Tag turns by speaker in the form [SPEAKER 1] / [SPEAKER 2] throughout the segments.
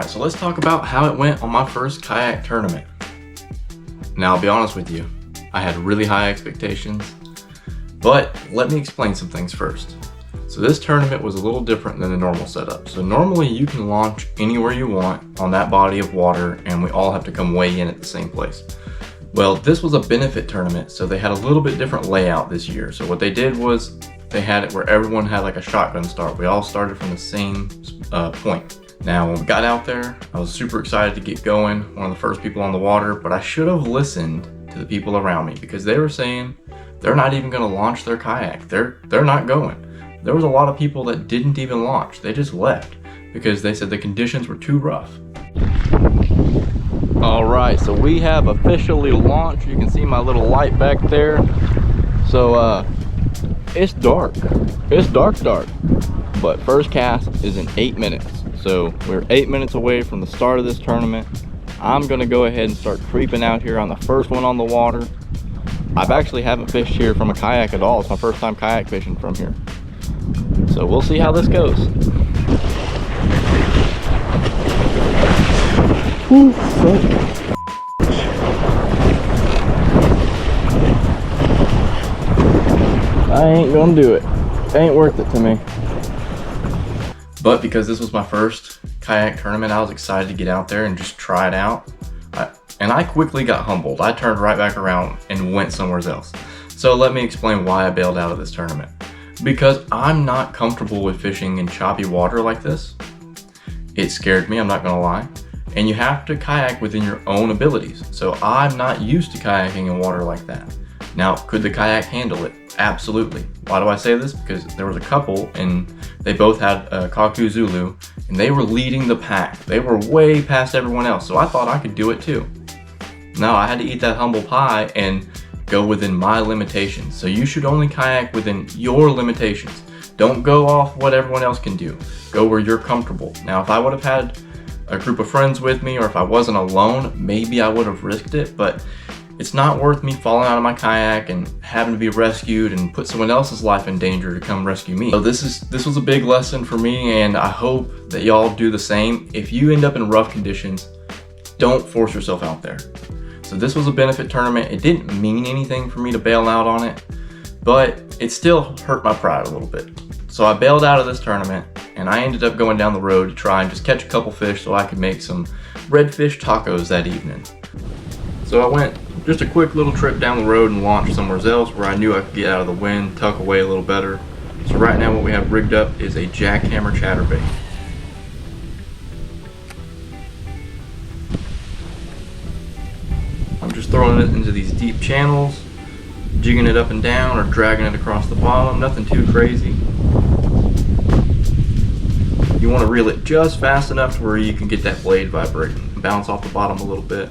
[SPEAKER 1] Alright, so let's talk about how it went on my first kayak tournament. Now, I'll be honest with you, I had really high expectations, but let me explain some things first. So this tournament was a little different than the normal setup. So normally you can launch anywhere you want on that body of water and we all have to come weigh in at the same place. Well, this was a benefit tournament, so they had a little bit different layout this year. So what they did was they had it where everyone had like a shotgun start. We all started from the same point. Now, when we got out there, I was super excited to get going, one of the first people on the water, but I should have listened to the people around me because they were saying they're not even gonna launch their kayak. They're not going. There was a lot of people that didn't even launch. They just left because they said the conditions were too rough. All right, so we have officially launched. You can see my little light back there. So it's dark. It's dark, but first cast is in 8 minutes. So we're 8 minutes away from the start of this tournament. I'm gonna go ahead and start creeping out here on the first one on the water. I've actually haven't fished here from a kayak at all. It's my first time kayak fishing from here. So we'll see how this goes. Ooh, I ain't gonna do it. It ain't worth it to me. But because this was my first kayak tournament, I was excited to get out there and just try it out. And I quickly got humbled. I turned right back around and went somewhere else. So let me explain why I bailed out of this tournament. Because I'm not comfortable with fishing in choppy water like this. It scared me, I'm not gonna lie. And you have to kayak within your own abilities. So I'm not used to kayaking in water like that. Now, could the kayak handle it? Absolutely. Why do I say this? Because there was a couple and they both had a Kaku Zulu and they were leading the pack. They were way past everyone else, so I thought I could do it too. Now, I had to eat that humble pie and go within my limitations. So you should only kayak within your limitations. Don't go off what everyone else can do. Go where you're comfortable. Now, if I would have had a group of friends with me or if I wasn't alone, maybe I would have risked it, but it's not worth me falling out of my kayak and having to be rescued and put someone else's life in danger to come rescue me. So this was a big lesson for me, and I hope that y'all do the same. If you end up in rough conditions, don't force yourself out there. So this was a benefit tournament. It didn't mean anything for me to bail out on it, but it still hurt my pride a little bit. So I bailed out of this tournament and I ended up going down the road to try and just catch a couple fish so I could make some redfish tacos that evening. So I went just a quick little trip down the road and launched somewhere else where I knew I could get out of the wind, tuck away a little better. So right now what we have rigged up is a jackhammer chatterbait. I'm just throwing it into these deep channels, jigging it up and down or dragging it across the bottom, nothing too crazy. You want to reel it just fast enough to where you can get that blade vibrating and bounce off the bottom a little bit.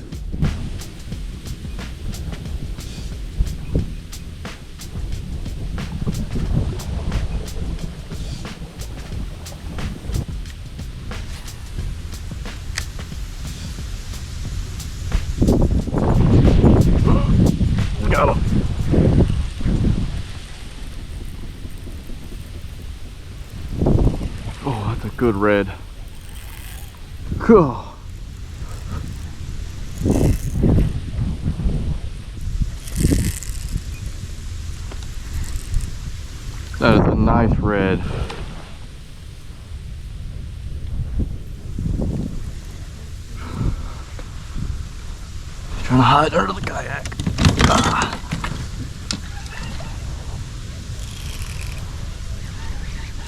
[SPEAKER 1] Got him. Oh, that's a good red. Cool. That is a nice red. Trying to hide under the kayak. Ah.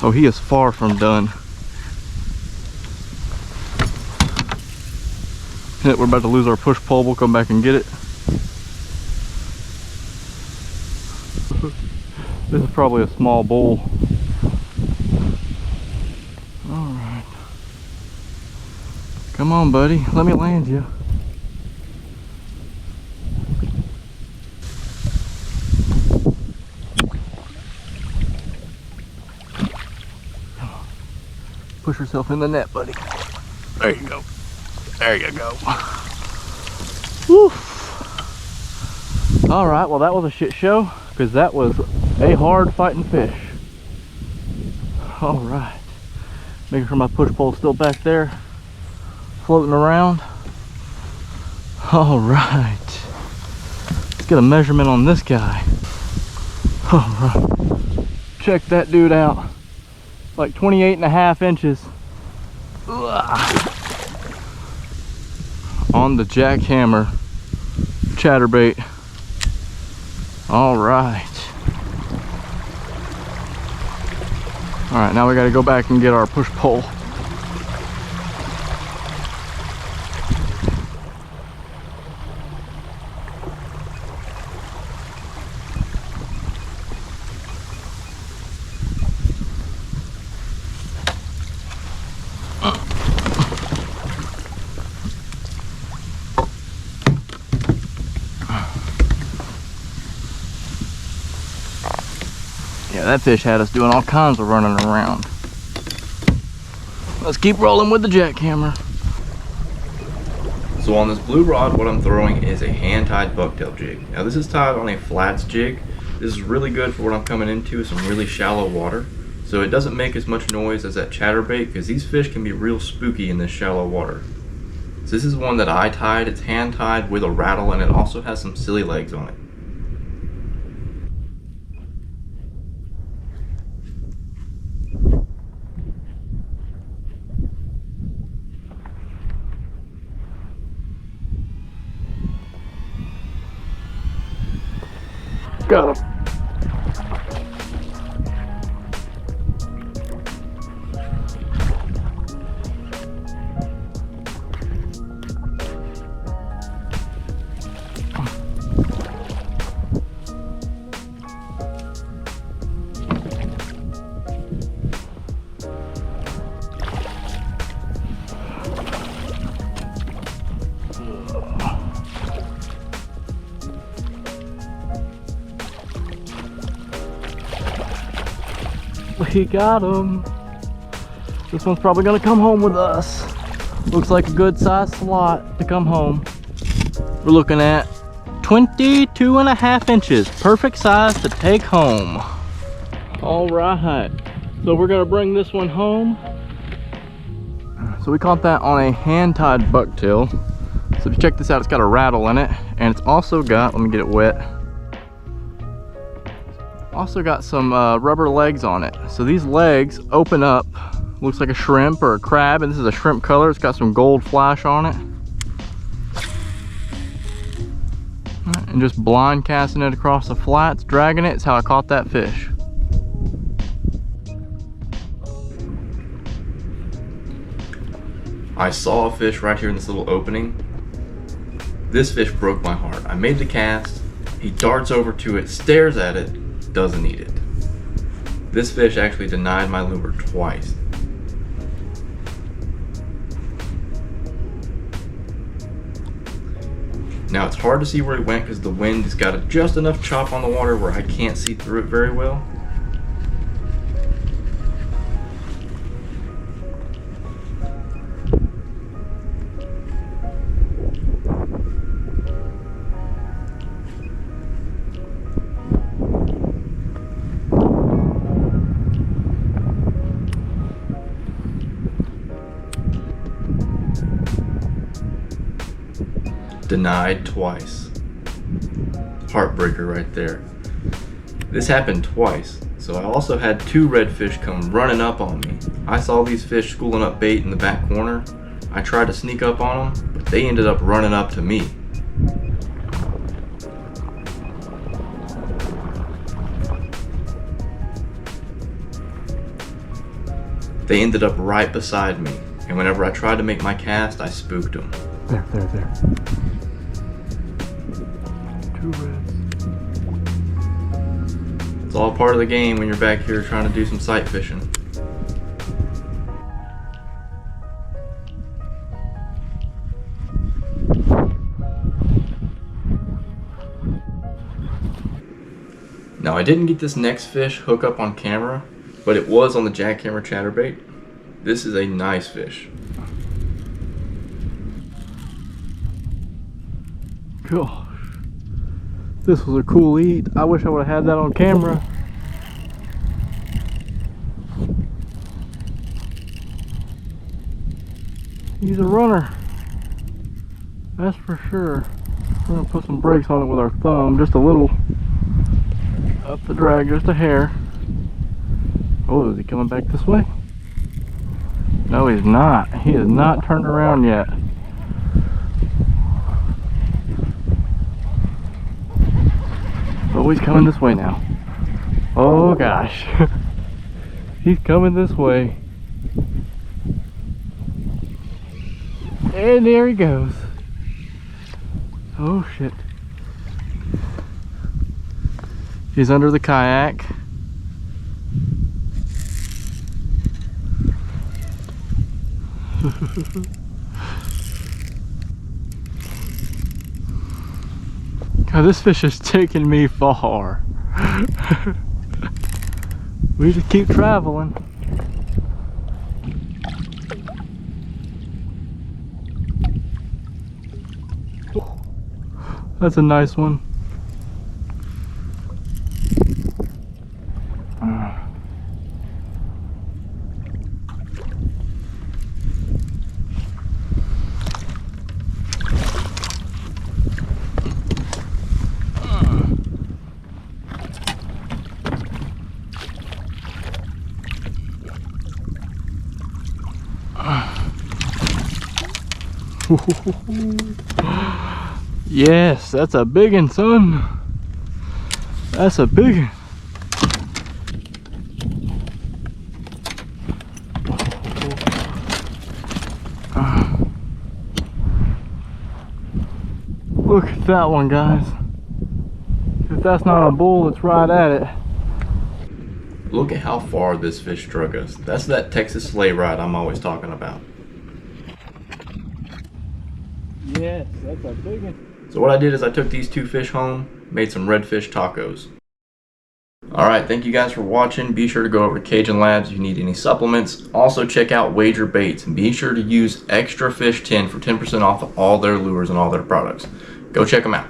[SPEAKER 1] Oh, he is far from done. We're about to lose our push pole. We'll come back and get it. This is probably a small bull. All right. Come on, buddy. Let me land you. Push yourself in the net, buddy. There you go. There you go. Woo. All right, well that was a shit show because that was a hard fighting fish. All right, making sure my push pole's still back there. floating around. All right. Let's get a measurement on this guy. All right. Check that dude out. Like 28.5 inches. Ugh. On the jackhammer chatterbait. All right. All right, now we got to go back and get our push pole. Yeah, that fish had us doing all kinds of running around. Let's keep rolling with the jackhammer. So on this blue rod, what I'm throwing is a hand-tied bucktail jig. Now this is tied on a flats jig. This is really good for what I'm coming into, some really shallow water. So it doesn't make as much noise as that chatterbait, because these fish can be real spooky in this shallow water. So this is one that I tied. It's hand-tied with a rattle, and it also has some silly legs on it. Got him. We got him. This one's probably gonna come home with us. Looks like a good sized slot to come home. We're looking at 22.5 inches. Perfect size to take home. All right, so we're gonna bring this one home. So we caught that on a hand-tied bucktail. So if you check this out, it's got a rattle in it, and it's also got, let me get it wet. Also got some rubber legs on it. So these legs open up, looks like a shrimp or a crab, and this is a shrimp color. It's got some gold flash on it. And just blind casting it across the flats, dragging it is how I caught that fish. I saw a fish right here in this little opening. This fish broke my heart. I made the cast, he darts over to it, stares at it, doesn't eat it. This fish actually denied my lure twice. Now it's hard to see where he went because the wind has got just enough chop on the water where I can't see through it very well. Denied twice. Heartbreaker right there. This happened twice, so I also had two redfish come running up on me. I saw these fish schooling up bait in the back corner. I tried to sneak up on them, but they ended up running up to me. They ended up right beside me, and whenever I tried to make my cast, I spooked them. There. Two reds. It's all part of the game when you're back here trying to do some sight fishing. Now I didn't get this next fish hook up on camera, but it was on the jackhammer chatterbait. This is a nice fish. Gosh, this was a cool eat. I wish I would have had that on camera.
[SPEAKER 2] He's a runner. That's for sure. We're gonna put some brakes on it with our thumb, just a little up the drag, just a hair. Oh, is he coming back this way? No, he's not. He has not turned around yet. Oh, he's coming this way now. Oh gosh. He's coming this way. And there he goes. Oh shit. He's under the kayak. God, this fish is taking me far. We just keep traveling. That's a nice one. Yes, that's a big one, son. That's a big one. Look at that one, guys. If that's not a bull, it's right at it.
[SPEAKER 1] Look at how far this fish drug us. That's that Texas sleigh ride I'm always talking about.
[SPEAKER 2] Yes, that's a big one.
[SPEAKER 1] So what I did is I took these two fish home, made some redfish tacos. Alright, thank you guys for watching. Be sure to go over to Cajun Labs if you need any supplements. Also check out Wager Baits and be sure to use Extra Fish 10 for 10% off of all their lures and all their products. Go check them out.